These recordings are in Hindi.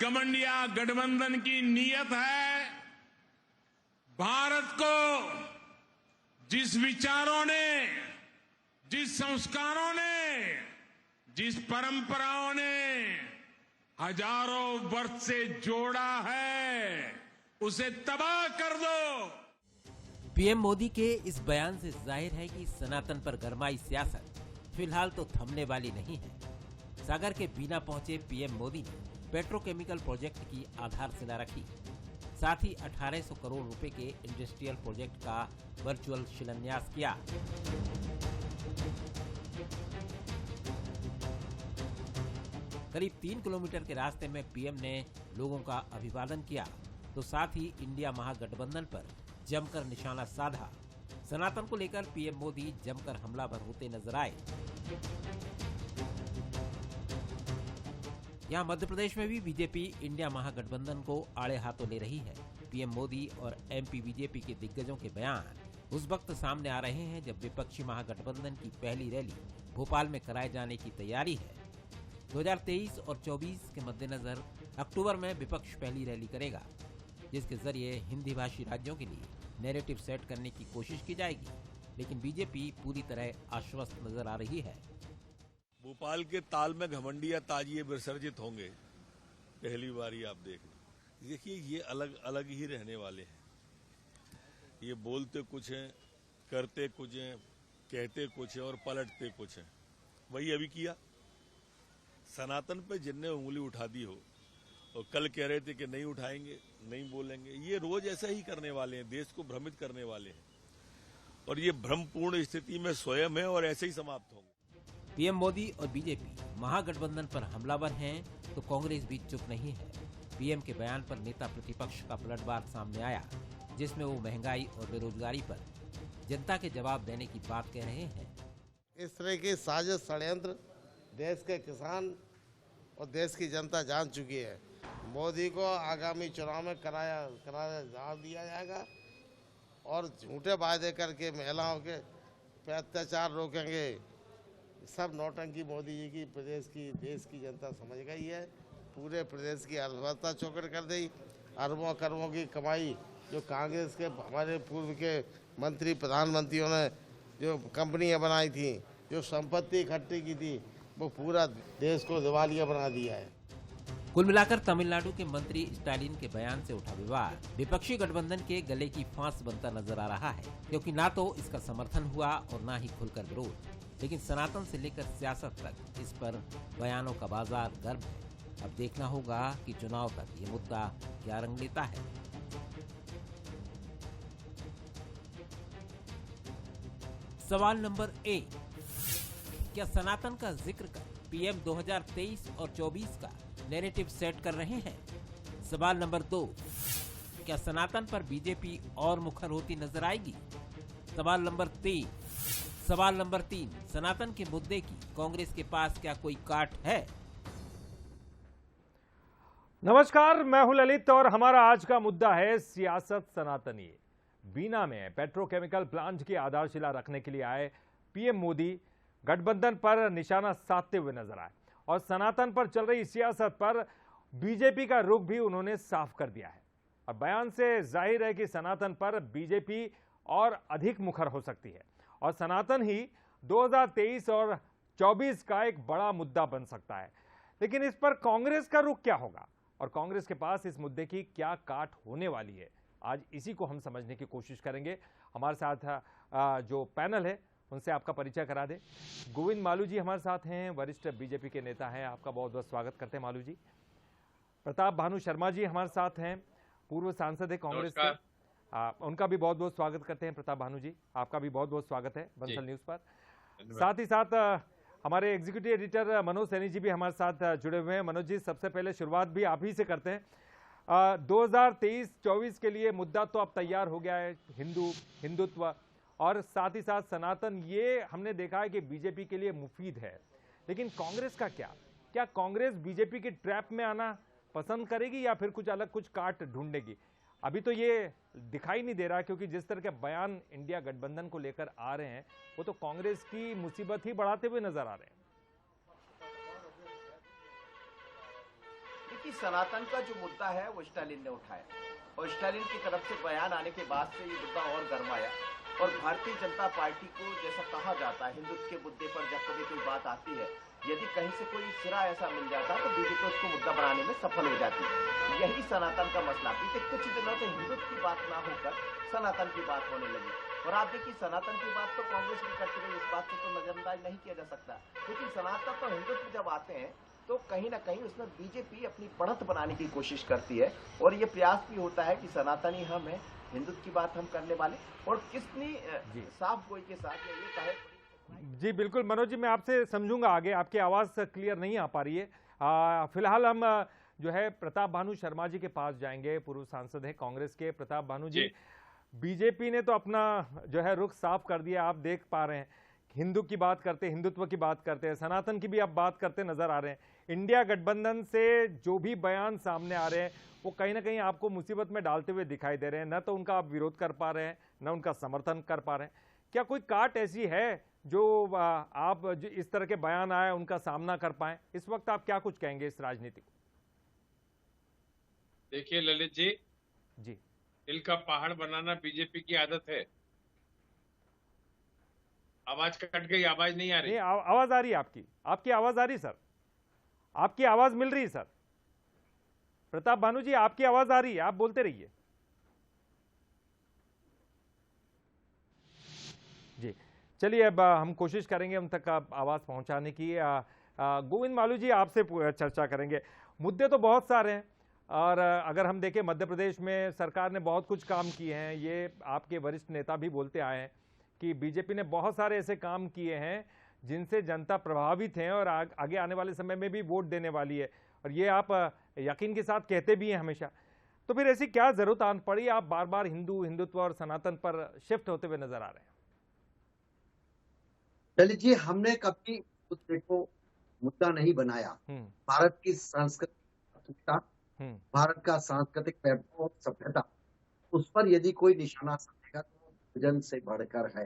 घमंडिया गठबंधन की नीयत है भारत को जिस विचारों ने, जिस संस्कारों ने, जिस परंपराओं ने हजारों वर्ष से जोड़ा है, उसे तबाह कर दो। पीएम मोदी के इस बयान से जाहिर है कि सनातन पर गरमाई सियासत फिलहाल तो थमने वाली नहीं है। सागर के बीना पहुंचे पीएम मोदी ने पेट्रोकेमिकल प्रोजेक्ट की आधारशिला रखी, साथ ही 1800 करोड़ रुपए के इंडस्ट्रियल प्रोजेक्ट का वर्चुअल शिलान्यास किया। करीब 3 किलोमीटर के रास्ते में पीएम ने लोगों का अभिवादन किया, तो साथ ही इंडिया महागठबंधन पर जमकर निशाना साधा। सनातन को लेकर पीएम मोदी जमकर हमलावर होते नजर आए। यहाँ मध्य प्रदेश में भी बीजेपी इंडिया महागठबंधन को आड़े हाथों ले रही है। पीएम मोदी और एमपी बीजेपी के दिग्गजों के बयान उस वक्त सामने आ रहे हैं जब विपक्षी महागठबंधन की पहली रैली भोपाल में कराए जाने की तैयारी है। 2023 और 24 के मद्देनजर अक्टूबर में विपक्ष पहली रैली करेगा, जिसके जरिए हिंदी भाषी राज्यों के लिए नैरेटिव सेट करने की कोशिश की जाएगी, लेकिन बीजेपी पूरी तरह आश्वस्त नजर आ रही है। भोपाल के ताल में घमंडिया ताजिए विसर्जित होंगे, पहली बारी आप देखिए ये अलग अलग ही रहने वाले हैं। ये बोलते कुछ हैं, करते कुछ हैं, कहते कुछ हैं और पलटते कुछ हैं। वही अभी किया। सनातन पे जिनने उंगली उठा दी हो और कल कह रहे थे कि नहीं उठाएंगे, नहीं बोलेंगे, ये रोज ऐसा ही करने वाले हैं, देश को भ्रमित करने वाले हैं और ये भ्रमपूर्ण स्थिति में स्वयं है और ऐसे ही समाप्त होंगे। पीएम मोदी और बीजेपी महागठबंधन पर हमलावर हैं, तो कांग्रेस भी चुप नहीं है। पीएम के बयान पर नेता प्रतिपक्ष का पलटवार सामने आया, जिसमें वो महंगाई और बेरोजगारी पर जनता के जवाब देने की बात कह रहे हैं। इस तरह की साजिश षड्यंत्र देश के किसान और देश की जनता जान चुकी है। मोदी को आगामी चुनाव में करारा जवाब दिया जाएगा और झूठे वायदे करके महिलाओं के पे अत्याचार रोकेंगे। सब नौटंकी मोदी जी की प्रदेश की देश की जनता समझ गई है। पूरे प्रदेश की अर्थव्यवस्था चौपट कर दी। अरबों करोड़ों की कमाई जो कांग्रेस के हमारे पूर्व के मंत्री प्रधानमंत्रियों ने जो कंपनियां बनाई थी, जो संपत्ति इकट्ठी की थी, वो पूरा देश को दिवालिया बना दिया है। कुल मिलाकर तमिलनाडु के मंत्री स्टालिन के बयान से उठा विवाद विपक्षी गठबंधन के गले की फांस बनता नजर आ रहा है, क्योंकि ना तो इसका समर्थन हुआ और ना ही खुलकर विरोध। लेकिन सनातन से लेकर सियासत तक इस पर बयानों का बाजार गर्म है। अब देखना होगा कि चुनाव तक ये मुद्दा क्या रंग लेता है। सवाल नंबर 1, क्या सनातन का जिक्र कर पीएम 2023 और 24 का नैरेटिव सेट कर रहे हैं? सवाल नंबर 2, क्या सनातन पर बीजेपी और मुखर होती नजर आएगी? सवाल नंबर 3, सनातन के मुद्दे की कांग्रेस के पास क्या कोई काट है? नमस्कार, मैं हूं ललित और हमारा आज का मुद्दा है सियासत सनातनी। बीना में पेट्रोकेमिकल प्लांट की आधारशिला रखने के लिए आए पीएम मोदी गठबंधन पर निशाना साधते हुए नजर आए और सनातन पर चल रही सियासत पर बीजेपी का रुख भी उन्होंने साफ कर दिया है। और बयान से जाहिर है कि सनातन पर बीजेपी और अधिक मुखर हो सकती है और सनातन ही 2023 और 24 का एक बड़ा मुद्दा बन सकता है। लेकिन इस पर कांग्रेस का रुख क्या होगा और कांग्रेस के पास इस मुद्दे की क्या काट होने वाली है, आज इसी को हम समझने की कोशिश करेंगे। हमारे साथ जो पैनल है उनसे आपका परिचय करा दे। गोविंद मालू जी हमारे साथ हैं, वरिष्ठ बीजेपी के नेता हैं, आपका बहुत बहुत स्वागत करते हैं मालू जी। प्रताप भानु शर्मा जी हमारे साथ हैं, पूर्व सांसद है कांग्रेस के, उनका भी बहुत बहुत स्वागत करते हैं। प्रताप भानु जी, आपका भी बहुत बहुत स्वागत है बंसल न्यूज पर। साथ ही साथ हमारे एग्जीक्यूटिव एडिटर मनोज सैनी जी भी हमारे साथ जुड़े हुए हैं। मनोज जी, सबसे पहले शुरुआत भी आप ही से करते हैं। 2023-24 के लिए मुद्दा तो अब तैयार हो गया है, हिंदुत्व और साथ ही साथ सनातन। ये हमने देखा है कि बीजेपी के लिए मुफीद है, लेकिन कांग्रेस का क्या कांग्रेस बीजेपी की ट्रैप में आना पसंद करेगी या फिर कुछ अलग कुछ काट ढूंढेगी? अभी तो ये दिखाई नहीं दे रहा, क्योंकि जिस तरह के बयान इंडिया गठबंधन को लेकर आ रहे हैं वो तो कांग्रेस की मुसीबत ही बढ़ाते हुए नजर आ रहे हैं। देखिए, सनातन का जो मुद्दा है वो स्टालिन ने उठाया और स्टालिन की तरफ से बयान आने के बाद से ये मुद्दा और गर्माया। और भारतीय जनता पार्टी को जैसा कहा जाता है, हिंदुत्व के मुद्दे पर जब कभी कोई बात आती है, यदि कहीं से कोई सिरा ऐसा मिल जाता तो बीजेपी उसको मुद्दा बनाने में सफल हो जाती है। यही सनातन का मसला। बीते कुछ दिनों से हिंदुत्व की बात ना होकर सनातन की बात होने लगी। और आप देखिए, सनातन की बात तो कांग्रेस भी करती रही, इस बात से तो नजरअंदाज नहीं किया जा सकता। लेकिन सनातन तो हिंदुत्व जब आते हैं तो कहीं ना कहीं उसमें बीजेपी अपनी बढ़त बनाने की कोशिश करती है और ये प्रयास भी होता है कि सनातनी हम हैं, हिंदुत्व की बात हम करने वाले। और कितनी साफ गोई के साथ ये कहे। जी बिल्कुल मनोज जी, मैं आपसे समझूंगा आगे, आपकी आवाज़ क्लियर नहीं आ पा रही है। फिलहाल हम जो है प्रताप भानु शर्मा जी के पास जाएंगे, पूर्व सांसद है कांग्रेस के। प्रताप भानु जी, बीजेपी ने तो अपना जो है रुख साफ कर दिया, आप देख पा रहे हैं। हिंदू की बात करते, हिंदुत्व की बात करते हैं, सनातन की भी आप बात करते नजर आ रहे हैं। इंडिया गठबंधन से जो भी बयान सामने आ रहे हैं वो कहीं ना कहीं आपको मुसीबत में डालते हुए दिखाई दे रहे हैं। न तो उनका आप विरोध कर पा रहे हैं, न उनका समर्थन कर पा रहे हैं। क्या कोई काट ऐसी है जो आप जो इस तरह के बयान आए उनका सामना कर पाए? इस वक्त आप क्या कुछ कहेंगे इस राजनीति को? देखिए ललित जी, दिल का पहाड़ बनाना बीजेपी की आदत है। आवाज कट गई, आवाज नहीं आ रही। आवाज आ रही है आपकी आवाज आ रही सर, आपकी आवाज मिल रही सर। प्रताप भानु जी, आपकी आवाज आ रही है, आप बोलते रहिए जी। चलिए अब हम कोशिश करेंगे उन तक आवाज पहुंचाने की। गोविंद मालू जी, आपसे चर्चा करेंगे। मुद्दे तो बहुत सारे हैं और अगर हम देखें मध्य प्रदेश में सरकार ने बहुत कुछ काम किए हैं। ये आपके वरिष्ठ नेता भी बोलते आए हैं कि बीजेपी ने बहुत सारे ऐसे काम किए हैं जिनसे जनता प्रभावित है और आगे आने वाले समय में भी वोट देने वाली है, और ये आप यकीन के साथ कहते भी हैं हमेशा। तो फिर ऐसी क्या जरूरत आन पड़ी, आप बार बार हिंदुत्व और सनातन पर शिफ्ट होते हुए नजर आ रहे हैं? ललित जी, हमने कभी मुद्दे को मुद्दा नहीं बनाया। भारत की सांस्कृतिक, भारत का सांस्कृतिक वैभव, सभ्यता, उस पर यदि कोई निशाना साधेगा तो भोजन से बढ़कर है।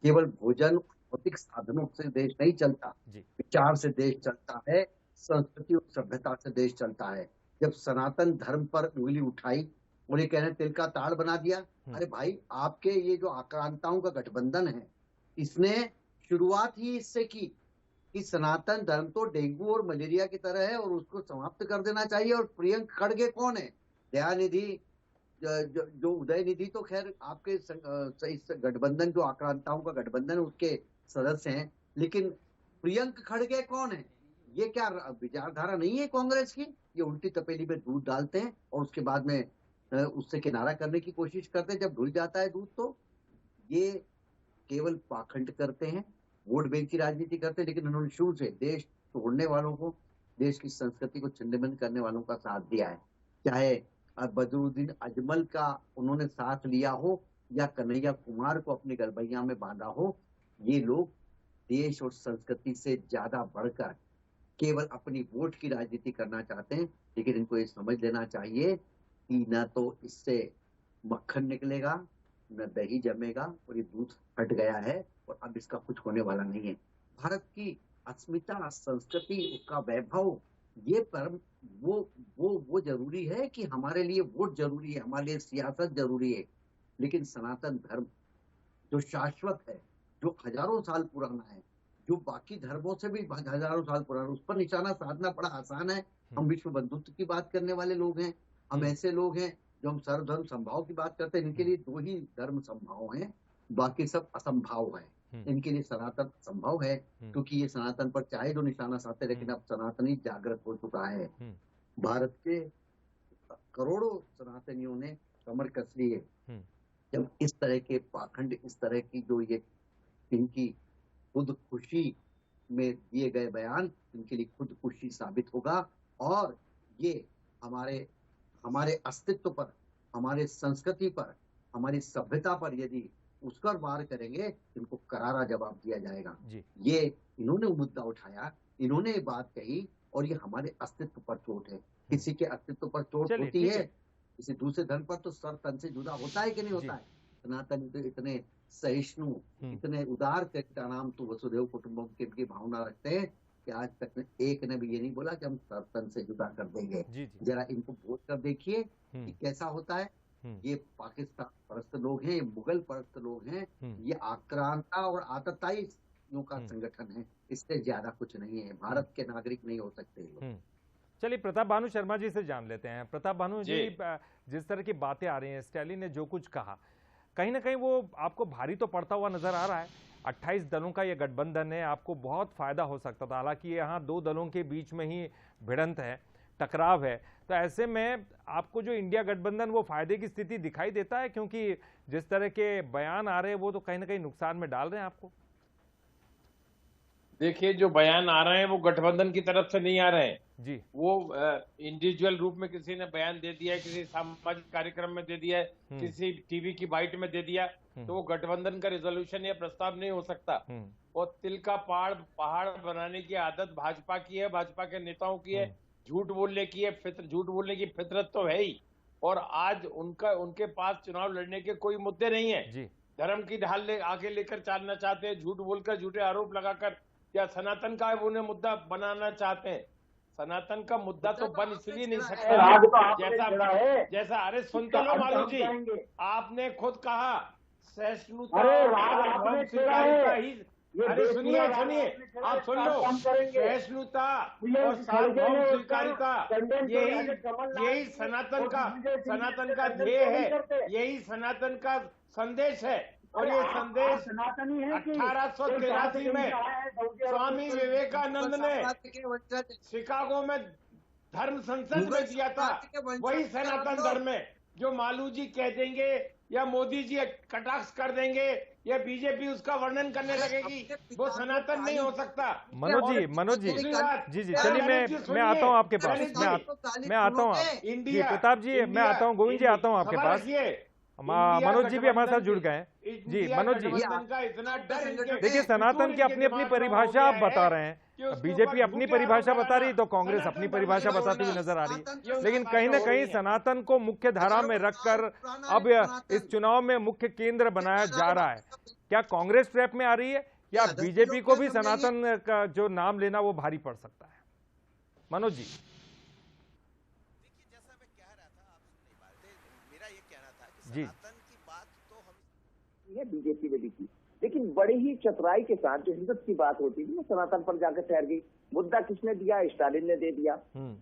केवल भोजन भौतिक साधनों से देश नहीं चलता, विचार से देश चलता है, संस्कृति और सभ्यता से देश चलता है। जब सनातन धर्म पर उंगली उठाई और ये कहने तिल का ताड़ बना दिया, अरे भाई, आपके ये जो आक्रांताओं का गठबंधन है, इसने शुरुआत ही इससे की कि सनातन धर्म तो डेंगू और मलेरिया की तरह है और उसको समाप्त कर देना चाहिए। और प्रियंक खड़गे कौन है? दयानिधि, जो उदयनिधि तो खैर आपके इस गठबंधन, जो आक्रांताओं का गठबंधन है, उसके सदस्य हैं, लेकिन प्रियंक खड़गे कौन है? ये क्या विचारधारा नहीं है कांग्रेस की? ये उल्टी तपेली में दूध डालते हैं और उसके बाद में उससे किनारा करने की कोशिश करते हैं। जब धुल जाता है दूध तो ये केवल पाखंड करते हैं, वोट बैंक की राजनीति करते हैं। लेकिन उन्होंने शुरू से देश तोड़ने वालों को, देश की संस्कृति को छिन्न-भिन्न करने वालों का साथ दिया है। चाहे बदरुद्दीन अजमल का उन्होंने साथ लिया हो या कन्हैया कुमार को अपनी गलबैया में बांधा हो, ये लोग देश और संस्कृति से ज्यादा बढ़कर केवल अपनी वोट की राजनीति करना चाहते हैं। लेकिन इनको ये समझ लेना चाहिए कि न तो इससे मक्खन निकलेगा, न दही जमेगा, और ये दूध फट गया है और अब इसका कुछ होने वाला नहीं है। भारत की अस्मिता, संस्कृति, उसका वैभव, ये परम वो जरूरी है कि हमारे लिए वोट जरूरी है, हमारे लिए सियासत जरूरी है। लेकिन सनातन धर्म जो शाश्वत है, जो हजारों साल पुराना है, जो बाकी धर्मों से भी हजारों साल पुराना, उस पर निशाना साधना बड़ा आसान है। हम विश्व बंधुत्व की बात करने वाले लोग हैं, हम ऐसे लोग हैं जो हम सर्वधर्म संभाव की बात करते हैं। इनके लिए दो ही धर्म संभाव हैं, बाकी सब असंभाव है। इनके लिए सनातन संभव है, क्योंकि ये सनातन पर चाहे जो निशाना साधते, लेकिन अब सनातनी जागृत हो चुका है। भारत के करोड़ों सनातनियों ने कमर कस ली है। जब इस तरह के पाखंड, इस तरह की जो ये इनकी खुद खुशी में दिए गए बयान, इनके लिए खुद खुशी साबित होगा और ये हमारे अस्तित्व पर, हमारे संस्कृति पर, हमारी सभ्यता पर यदि उसकर वार करेंगे, इनको करारा जवाब दिया जाएगा। ये इन्होंने मुद्दा उठाया, इन्होंने ये बात कही और ये हमारे अस्तित्व पर चोट है। किसी के अस्तित्व पर चोट होती है, किसी दूसरे धर्म पर तो सर तन से जुदा होता है कि नहीं होता है? सनातन तो इतने सहिष्णु, इतने उदार का नाम तो वसुदेव कुटुंबकम की भावना रखते हैं कि आज तक एक ने भी ये नहीं बोला कि हम तन से जुदा कर देंगे। जी जी। जरा इनको वोट कर देखिए कि कैसा होता है। ये पाकिस्तान परस्त लोग हैं, ये मुगल परस्त लोग हैं, ये आक्रांता और आतताइयों का संगठन है, इससे ज्यादा कुछ नहीं है। भारत के नागरिक नहीं हो सकते लोग। चलिए प्रताप भानु शर्मा जी से जान लेते हैं। प्रताप भानु जी, जिस तरह की बातें आ रही हैं, स्टालिन ने जो कुछ कहा, कहीं ना कहीं वो आपको भारी तो पड़ता हुआ नजर आ रहा है। 28 दलों का ये गठबंधन है, आपको बहुत फायदा हो सकता था। हालांकि यहाँ 2 दलों के बीच में ही भिड़ंत है, टकराव है, तो ऐसे में आपको जो इंडिया गठबंधन वो फायदे की स्थिति दिखाई देता है, क्योंकि जिस तरह के बयान आ रहे हैं वो तो कहीं ना कहीं नुकसान में डाल रहे हैं आपको। देखिए, जो बयान आ रहे हैं वो गठबंधन की तरफ से नहीं आ रहे हैं जी। वो इंडिविजुअल रूप में किसी ने बयान दे दिया है, किसी सामाजिक कार्यक्रम में दे दिया है, किसी टीवी की बाइट में दे दिया, तो वो गठबंधन का रिजोल्यूशन या प्रस्ताव नहीं हो सकता। और तिल का पहाड़ बनाने की आदत भाजपा की है, भाजपा के नेताओं की है, झूठ बोलने की है, झूठ बोलने की फितरत तो है ही। और आज उनके पास चुनाव लड़ने के कोई मुद्दे नहीं है। धर्म की ढाल आगे लेकर चलना चाहते हैं, झूठ बोलकर, झूठे आरोप लगाकर, या सनातन का उन्हें मुद्दा बनाना चाहते हैं। सनातन का मुद्दा तो बन इसलिए नहीं सकता जैसा अरे सुन तो लो मालू जी, आपने खुद कहा सहिष्णुता और स्वीकारिता ही, अरे सुनिए आप सुन लो, सहिष्णुता और सार्वभौम स्वीकारिता यही सनातन का ध्येय है, यही सनातन का संदेश है। और ये संदेश 1883 में स्वामी विवेकानंद ने शिकागो में धर्म संसद में दिया था। वही सनातन धर्म है। जो मालू जी कह देंगे या मोदी जी कटाक्ष कर देंगे या बीजेपी उसका वर्णन करने लगेगी, वो सनातन नहीं हो सकता। मनोज जी जी चलिए मैं आता हूँ आपके पास, मैं आता हूँ जी प्रताप जी, मैं आता हूँ गोविंद जी, आता हूँ आपके पास। मनोज जी भी हमारे साथ जुड़ गए हैं। जी मनोज जी, देखिए सनातन की अपनी अपनी परिभाषा आप बता रहे हैं, बीजेपी अपनी परिभाषा बता रही तो कांग्रेस अपनी परिभाषा बताती हुई नजर आ रही है, लेकिन कहीं ना कहीं सनातन को मुख्य धारा में रखकर अब इस चुनाव में मुख्य केंद्र बनाया जा रहा है। क्या कांग्रेस ट्रैप में आ रही है या बीजेपी को भी सनातन का जो नाम लेना वो भारी पड़ सकता है? मनोज जी। जी, की बात तो हम बीजेपी ने भी की, लेकिन बड़ी ही चतुराई के साथ जो हिंदुत्व की बात होती थी वो सनातन पर जाकर ठहर गई। मुद्दा किसने दिया? स्टालिन ने दे दिया।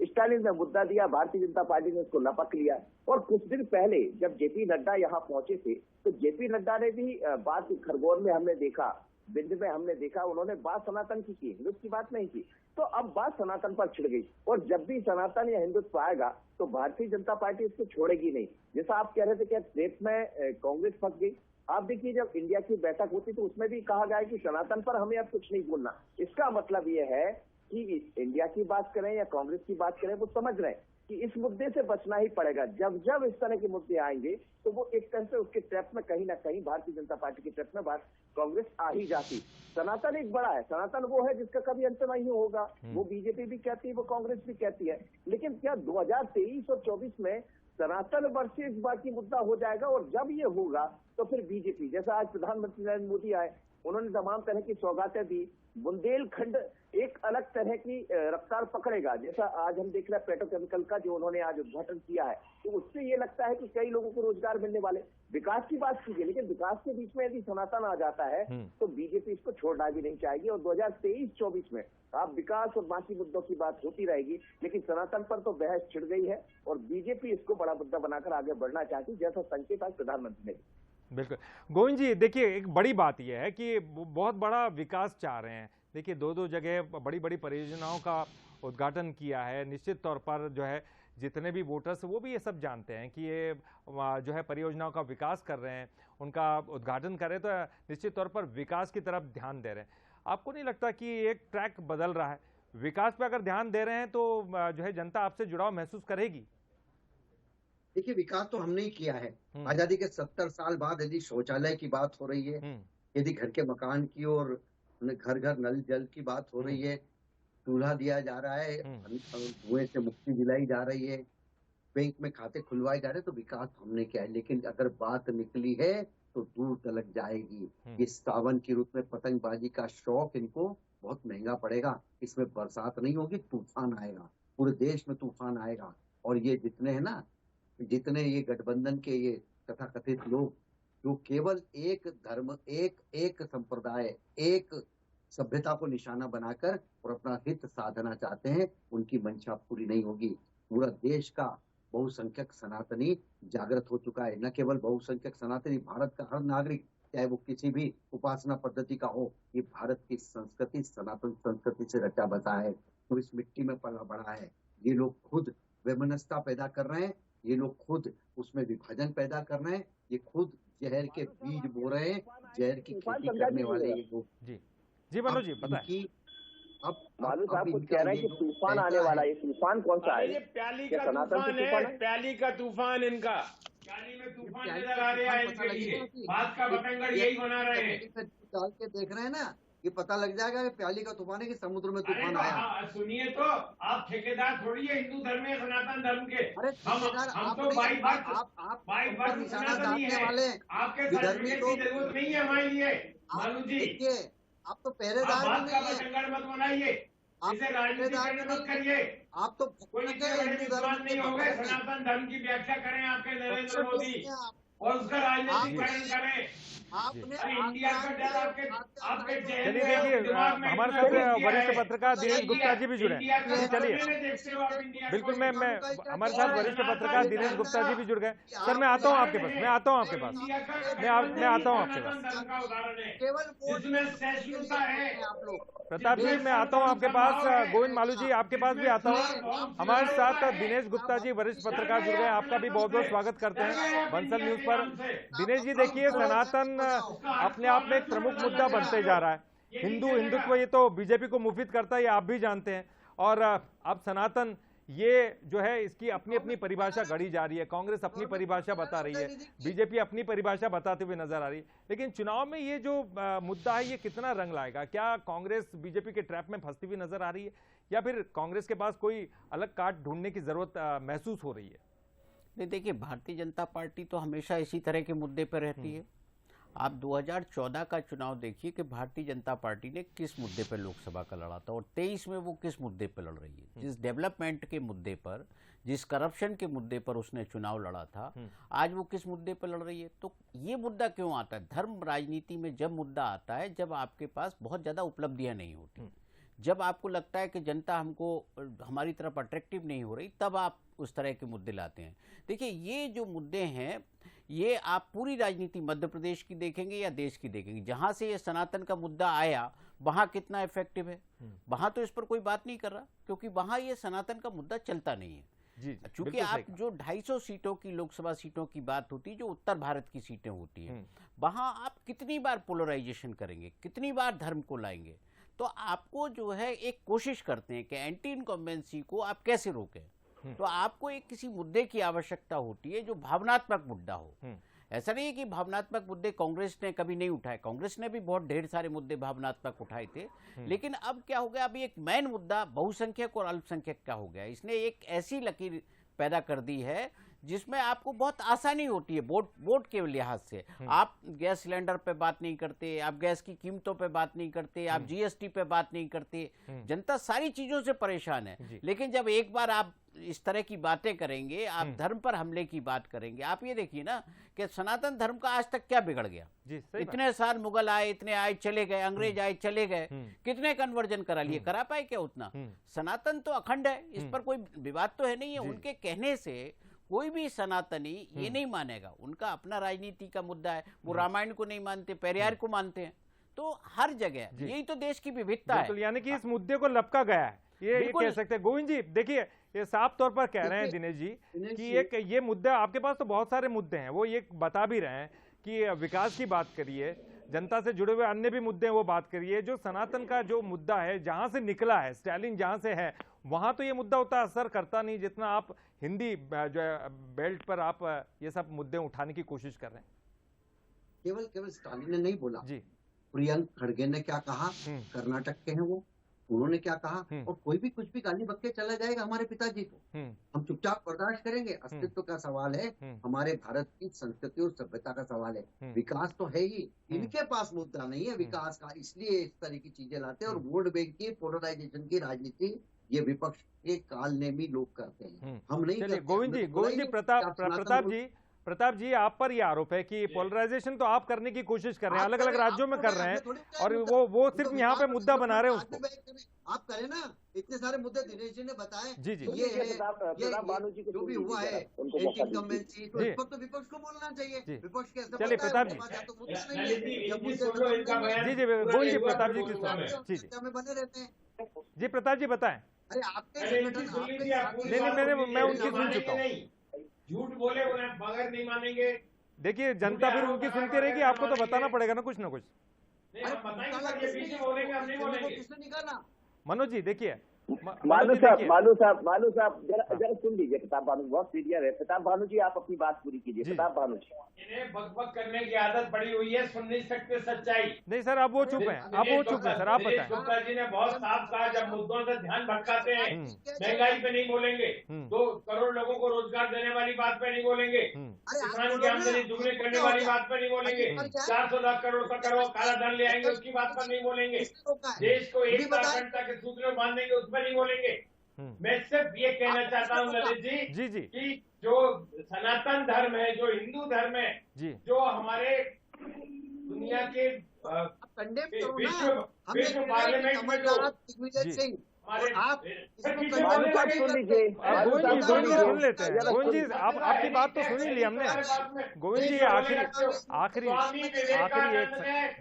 स्टालिन ने मुद्दा दिया, भारतीय जनता पार्टी ने उसको लपक लिया। और कुछ दिन पहले जब जेपी नड्डा यहाँ पहुंचे थे तो जेपी नड्डा ने भी बात, खरगोन में हमने देखा, बिंद में हमने देखा, उन्होंने बात सनातन की हिंदुत्व की बात नहीं की। तो अब बात सनातन पर छिड़ गई, और जब भी सनातन या हिंदुत्व आएगा तो भारतीय जनता पार्टी इसको छोड़ेगी नहीं। जैसा आप कह रहे थे कि ट्रेप में कांग्रेस फंस गई। आप देखिए जब इंडिया की बैठक होती तो उसमें भी कहा गया कि सनातन पर हमें अब कुछ नहीं बोलना। इसका मतलब ये है कि इंडिया की बात करें या कांग्रेस की बात करें, वो समझ रहे हैं कि इस मुद्दे से बचना ही पड़ेगा। जब जब इस तरह के मुद्दे आएंगे तो वो एक तरह से उसके ट्रैप में कहीं ना कहीं भारतीय जनता पार्टी के ट्रैप में बात कांग्रेस आ ही जाती। सनातन एक बड़ा है, सनातन वो है जिसका कभी अंत नहीं होगा। वो बीजेपी भी कहती है, वो कांग्रेस भी कहती है। लेकिन क्या 2023 और 24 में सनातन वर्सेस बाकी मुद्दा हो जाएगा? और जब ये होगा तो फिर बीजेपी, जैसा आज प्रधानमंत्री नरेंद्र मोदी आए, उन्होंने तमाम तरह की सौगातें दी। बुंदेलखंड एक अलग तरह की रफ्तार पकड़ेगा। जैसा आज हम देख रहे हैं पेट्रोकेमिकल का जो उन्होंने आज उद्घाटन किया है, तो उससे ये लगता है कि कई लोगों को रोजगार मिलने वाले। विकास की बात कीजिए, लेकिन विकास के बीच में यदि सनातन आ जाता है तो बीजेपी इसको छोड़ना भी नहीं चाहेगी। और 2023-24 में आप विकास और बाकी मुद्दों की बात होती रहेगी, लेकिन सनातन पर तो बहस छिड़ गई है और बीजेपी इसको बड़ा मुद्दा बनाकर आगे बढ़ना चाहती, जैसा संकेत आज प्रधानमंत्री ने। बिल्कुल गोविंद जी, देखिए एक बड़ी बात यह है कि बहुत बड़ा विकास चाह रहे हैं। देखिए 2-2 जगह बड़ी बड़ी परियोजनाओं का उद्घाटन किया है। निश्चित तौर पर जो है जितने भी वोटर्स वो भी ये सब जानते हैं कि ये जो है परियोजनाओं का विकास कर रहे हैं, उनका उद्घाटन कर रहे हैं, तो निश्चित तौर पर विकास की तरफ ध्यान दे रहे हैं। आपको नहीं लगता कि एक ट्रैक बदल रहा है? विकास पे अगर ध्यान दे रहे हैं तो जो है जनता आपसे जुड़ाव महसूस करेगी। देखिए विकास तो हमने ही किया है। आजादी के 70 साल बाद यदि शौचालय की बात हो रही है, यदि घर के मकान की और घर घर नल जल की बात हो रही है, चूल्हा दिया जा रहा है, धुएं से मुक्ति दिलाई जा रही है, बैंक में खाते खुलवाए जा रहे हैं, तो विकास हमने किया है। लेकिन अगर बात निकली है तो दूर तलक जाएगी। ये सावन की रुत में पतंगबाजी का शौक इनको बहुत महंगा पड़ेगा। इसमें बरसात नहीं होगी, तूफान आएगा, पूरे देश में तूफान आएगा। और ये जितने हैं ना, जितने ये गठबंधन के ये तथाकथित लोग जो केवल एक धर्म, एक संप्रदाय, एक सभ्यता को निशाना बनाकर और अपना हित साधना चाहते हैं, उनकी मंशा पूरी नहीं होगी। पूरा देश का बहुसंख्यक सनातनी जागृत हो चुका है। न केवल बहुसंख्यक सनातनी, भारत का हर नागरिक, चाहे वो किसी भी उपासना पद्धति का हो, ये भारत की संस्कृति, सनातन संस्कृति से रचा बसा है, तो इस मिट्टी में पला बड़ा है। ये लोग खुद वैमनस्यता पैदा कर रहे हैं, ये लोग खुद उसमें विभाजन पैदा कर रहे हैं, ये खुद जहर के बीज बो रहे हैं, जहर की खेती करने वाले ये लोग। जी मनोज जी, पता है अब मालूम साहब कुछ कह रहे हैं कि तूफान आने वाला है। ये तूफान कौन सा है? ये प्याली का तूफान है, प्याली का तूफान इनका। प्याली में तूफान नजर आ रहा है इनके लिए, बात का बतंगड़ यही बना रहे हैं। डाल के देख रहे हैं ना, ये पता लग जाएगा कि प्याली का तूफान है कि समुद्र में तूफान आया। सुनिए तो, आप ठेकेदार थोड़ी है हिंदू धर्म में, सनातन धर्म के। अरे ठेकेदार हम तो बाई बात निशाना साधने वाले आपके सर्टिफिकेट की जरूरत नहीं है हमारे लिए मालू जी। आप तो पहरेदार बात का बतंगड़ मत बनाइए, इसे राजनीति मत करिए। आप तो कोई विद्वान नहीं हो गए, सनातन धर्म की व्याख्या करें आपके नरेंद्र मोदी और उसका राजनीतिकरण करें। इंडिया का डर आपके चलिए देखिए, हमारे साथ वरिष्ठ पत्रकार दिनेश गुप्ता जी भी जुड़े हैं। चलिए बिल्कुल, मैं हमारे साथ वरिष्ठ पत्रकार दिनेश गुप्ता जी भी जुड़ गए। सर मैं आता हूँ आपके पास, मैं आता हूँ आपके पास। प्रताप जी मैं आता हूँ आपके पास। गोविंद मालू जी आपके पास भी आता हूँ। हमारे साथ दिनेश गुप्ता जी वरिष्ठ पत्रकार जुड़ गए, आपका भी बहुत बहुत स्वागत करते हैं बंसल न्यूज पर। दिनेश जी देखिए, सनातन अपने आप में एक प्रमुख मुद्दा बनते जा रहा है। हिंदुत्व ये तो बीजेपी को मुफीद करता है, ये आप भी जानते हैं। और अब सनातन ये जो है, इसकी अपनी अपनी परिभाषा गढ़ी जा रही है। कांग्रेस अपनी परिभाषा बता रही है, बीजेपी अपनी परिभाषा बताते हुए नजर आ रही है। लेकिन चुनाव में ये जो मुद्दा है, ये कितना रंग लाएगा? क्या कांग्रेस बीजेपी के ट्रैप में फंसती हुई नजर आ रही है, या फिर कांग्रेस के पास कोई अलग काट ढूंढने की जरूरत महसूस हो रही है? नहीं, देखिए भारतीय जनता पार्टी तो हमेशा इसी तरह के मुद्दे पर रहती है। आप 2014 का चुनाव देखिए कि भारतीय जनता पार्टी ने किस मुद्दे पर लोकसभा का लड़ा था, और 23 में वो किस मुद्दे पर लड़ रही है। जिस डेवलपमेंट के मुद्दे पर, जिस करप्शन के मुद्दे पर उसने चुनाव लड़ा था, आज वो किस मुद्दे पर लड़ रही है। तो ये मुद्दा क्यों आता है? धर्म राजनीति में जब मुद्दा आता है, जब आपके पास बहुत ज्यादा उपलब्धियां नहीं होती, जब आपको लगता है कि जनता हमको हमारी तरफ अट्रैक्टिव नहीं हो रही, तब आप उस तरह के मुद्दे लाते हैं। देखिए ये जो मुद्दे हैं, ये आप पूरी राजनीति मध्य प्रदेश की देखेंगे या देश की देखेंगे, जहां से ये सनातन का मुद्दा आया वहां कितना इफेक्टिव है, वहां तो इस पर कोई बात नहीं कर रहा, क्योंकि वहां ये सनातन का मुद्दा चलता नहीं है। चूंकि आप जो 250 सीटों की लोकसभा सीटों की बात होती है, जो उत्तर भारत की सीटें होती हैं, वहां आप कितनी बार पोलराइजेशन करेंगे, कितनी बार धर्म को लाएंगे। तो आपको जो है एक कोशिश करते हैं कि एंटी इनकम्बेंसी को आप कैसे रोकें। तो आपको एक किसी मुद्दे की आवश्यकता होती है जो भावनात्मक मुद्दा हो। ऐसा नहीं है कि भावनात्मक मुद्दे कांग्रेस ने कभी नहीं उठाए, कांग्रेस ने भी बहुत ढेर सारे मुद्दे भावनात्मक उठाए थे। लेकिन अब क्या हो गया, अभी एक मेन मुद्दा बहुसंख्यक और अल्पसंख्यक का हो गया। इसने एक ऐसी लकीर पैदा कर दी है जिसमें आपको बहुत आसानी होती है वोट के लिहाज से। आप गैस सिलेंडर पे बात नहीं करते, आप गैस की कीमतों पे बात नहीं करते, आप जीएसटी पे बात नहीं करते। जनता सारी चीजों से परेशान है। लेकिन जब एक बार आप इस तरह की बातें करेंगे, आप धर्म पर हमले की बात करेंगे, आप ये देखिए ना कि सनातन धर्म का आज तक क्या बिगड़ गया। इतने साल मुगल आए, इतने आए चले गए, अंग्रेज आए चले गए, कितने कन्वर्जन करा लिए, करा पाए क्या उतना? सनातन तो अखंड है, इस पर कोई विवाद तो है नहीं है। उनके कहने से कोई भी सनातनी ये नहीं मानेगा, उनका अपना राजनीति का मुद्दा है। वो रामायण को नहीं मानते, पेरियार को मानते हैं। तो हर जगह यही तो देश की विविधता है। यानी कि इस मुद्दे को लपका गया है, ये कह सकते हैं। गोविंद जी देखिए, ये साफ तौर पर कह रहे हैं दिनेश जी कि एक ये मुद्दा, आपके पास तो बहुत सारे मुद्दे हैं, वो ये बता भी रहे हैं कि विकास की बात करिए, जनता से जुड़े हुए अन्य भी मुद्दे हैं वो बात करिए। जो सनातन का जो मुद्दा है, जहां से निकला है, स्टालिन जहां से है, वहां तो ये मुद्दा उतना असर करता नहीं जितना आप हिंदी जो बेल्ट पर आप ये सब मुद्दे उठाने की कोशिश कर रहे हैं। केवल स्टालिन ने नहीं बोला जी, प्रियंक खड़गे ने क्या कहा, कर्नाटक के हैं वो, उन्होंने क्या कहा, और कोई भी कुछ भी गाली बक के चला जाएगा हमारे पिताजी को, हम चुपचाप बर्दाश्त करेंगे। अस्तित्व का सवाल है, हमारे भारत की संस्कृति और सभ्यता का सवाल है। विकास तो है ही, इनके पास मुद्दा नहीं है विकास का, इसलिए इस तरह की चीजें लाते हैं। और वोट बैंक की पोलराइजेशन की राजनीति ये विपक्ष के कालनेमी लोग करते हैं, हम नहीं करते। गोविंद जी, प्रताप जी, आप पर यह आरोप है कि पोलराइजेशन तो आप करने की कोशिश कर रहे हैं, अलग अलग राज्यों में कर रहे हैं, और वो सिर्फ यहाँ पे मुद्दा बना रहे हैं उसको। आप करें ना, इतने सारे मुद्दे दिनेश जी ने बताए। जी जी, ये जो भी हुआ है इनकम्बेंसी, तो इस वक्त तो विपक्ष को बोलना चाहिए। विपक्ष के चलिए प्रताप जी, जी गोविंद जी, प्रताप जी की चर्चा में बने रहते हैं। जी प्रताप जी बताएं। अरे आपके मैं उनकी सुन चुका हूँ। झूठ बोले बगैर नहीं मानेंगे। देखिए जनता फिर उनकी सुनती रहेगी, आपको तो बताना पड़ेगा ना कुछ ना कुछ। किसने निकाला? मनोज जी देखिए, मालू साहब जरा सुन लीजिए। प्रताप भानु बहुत सीनियर है। प्रताप भानु जी आप अपनी बात पूरी कीजिए। प्रताप भानु जी, इन्हें बकबक करने की आदत पड़ी हुई है, सुन नहीं सकते सच्चाई। नहीं सर, अब वो चुप है, सर आप बताएं। गुप्ता जी ने बहुत साफ कहा, जब मुद्दों से ध्यान भटकाते हैं, महंगाई पे नहीं बोलेंगे, 2 करोड़ लोगों को रोजगार देने वाली बात पे नहीं बोलेंगे, किसान की आमदनी दुगनी करने वाली बात पे नहीं बोलेंगे, 400 लाख करोड़ का काला धन ले आएंगे उसकी बात पर नहीं बोलेंगे, देश को एकता अखंडता के सूत्र में बांधेंगे उस पर नहीं बोलेंगे। मैं सिर्फ ये कहना चाहता हूँ ललित जी कि जो सनातन धर्म है, जो हिंदू धर्म है, जो हमारे दुनिया के विश्व पार्लियामेंट में जो आप सुन लीजिए। सुन लेते हैं गोविंद जी, आपकी बात तो सुन ही ली हमने। गोविंद जी आखिरी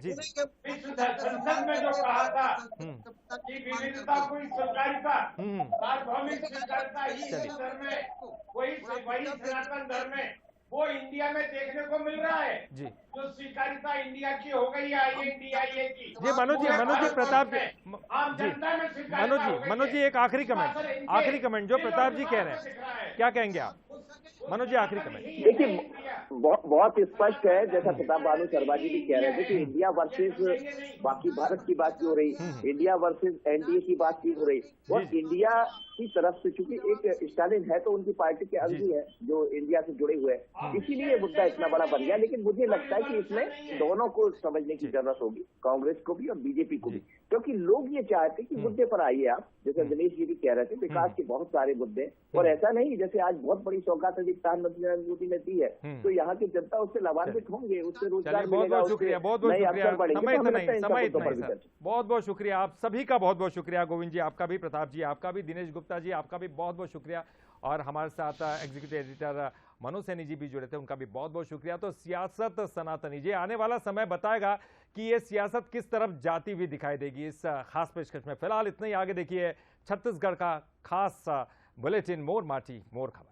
जी संसद में जो कहा था कि विविधता कोई स्वीकारिता, सार्वभौमिक स्वीकारिता ही हिंदू धर्म है, वही सनातन धर्म है, वो इंडिया में देखने को मिल रहा है जी। जो स्वीकारिता इंडिया की हो गई है INDIA की। जी मनोज जी प्रताप जी, मनोज जी एक आखिरी कमेंट जो प्रताप जी कह रहे हैं, क्या कहेंगे आप? मनोज जी आखिरी कमेंट। देखिए बहुत स्पष्ट है, जैसा प्रताप भानु शर्मा जी भी कह रहे थे कि इंडिया वर्सेस बाकी भारत की बात की हो रही, इंडिया वर्सेस NDA की बात की हो रही, और इंडिया की तरफ से चूंकि एक स्टालिन है तो उनकी पार्टी के अंग है जो इंडिया से जुड़े हुए हैं, इसीलिए मुद्दा इतना बड़ा बन गया। लेकिन मुझे लगता है कि इसमें दोनों को समझने की जरूरत होगी, कांग्रेस को भी और बीजेपी को भी, क्योंकि लोग ये चाहते कि मुद्दे पर आइए आप, जैसे दिनेश जी भी कह रहे थे, विकास के बहुत सारे मुद्दे, और ऐसा नहीं जैसे आज बहुत बड़ी सौगात प्रधानमंत्री नरेंद्र मोदी ने दी है, तो यहाँ की जनता उससे लाभान्वित होंगे, उससे रोजगार मिलेगा, बहुत शुक्रिया, बहुत बहुत शुक्रिया आप सभी का, बहुत बहुत शुक्रिया गोविंद जी आपका भी, प्रताप जी आपका भी, दिनेश गुप्ता जी आपका भी बहुत बहुत शुक्रिया, और हमारे साथ एग्जीक्यूटिव एडिटर मनोज सैनी जी भी जुड़े थे, उनका भी बहुत बहुत शुक्रिया। तो सियासत सनातनी जी, आने वाला समय बताएगा कि ये सियासत किस तरफ जाती हुई दिखाई देगी इस खास पेशकश में। फिलहाल इतना ही, आगे देखिए छत्तीसगढ़ का खास बुलेटिन मोर माटी मोर खबर।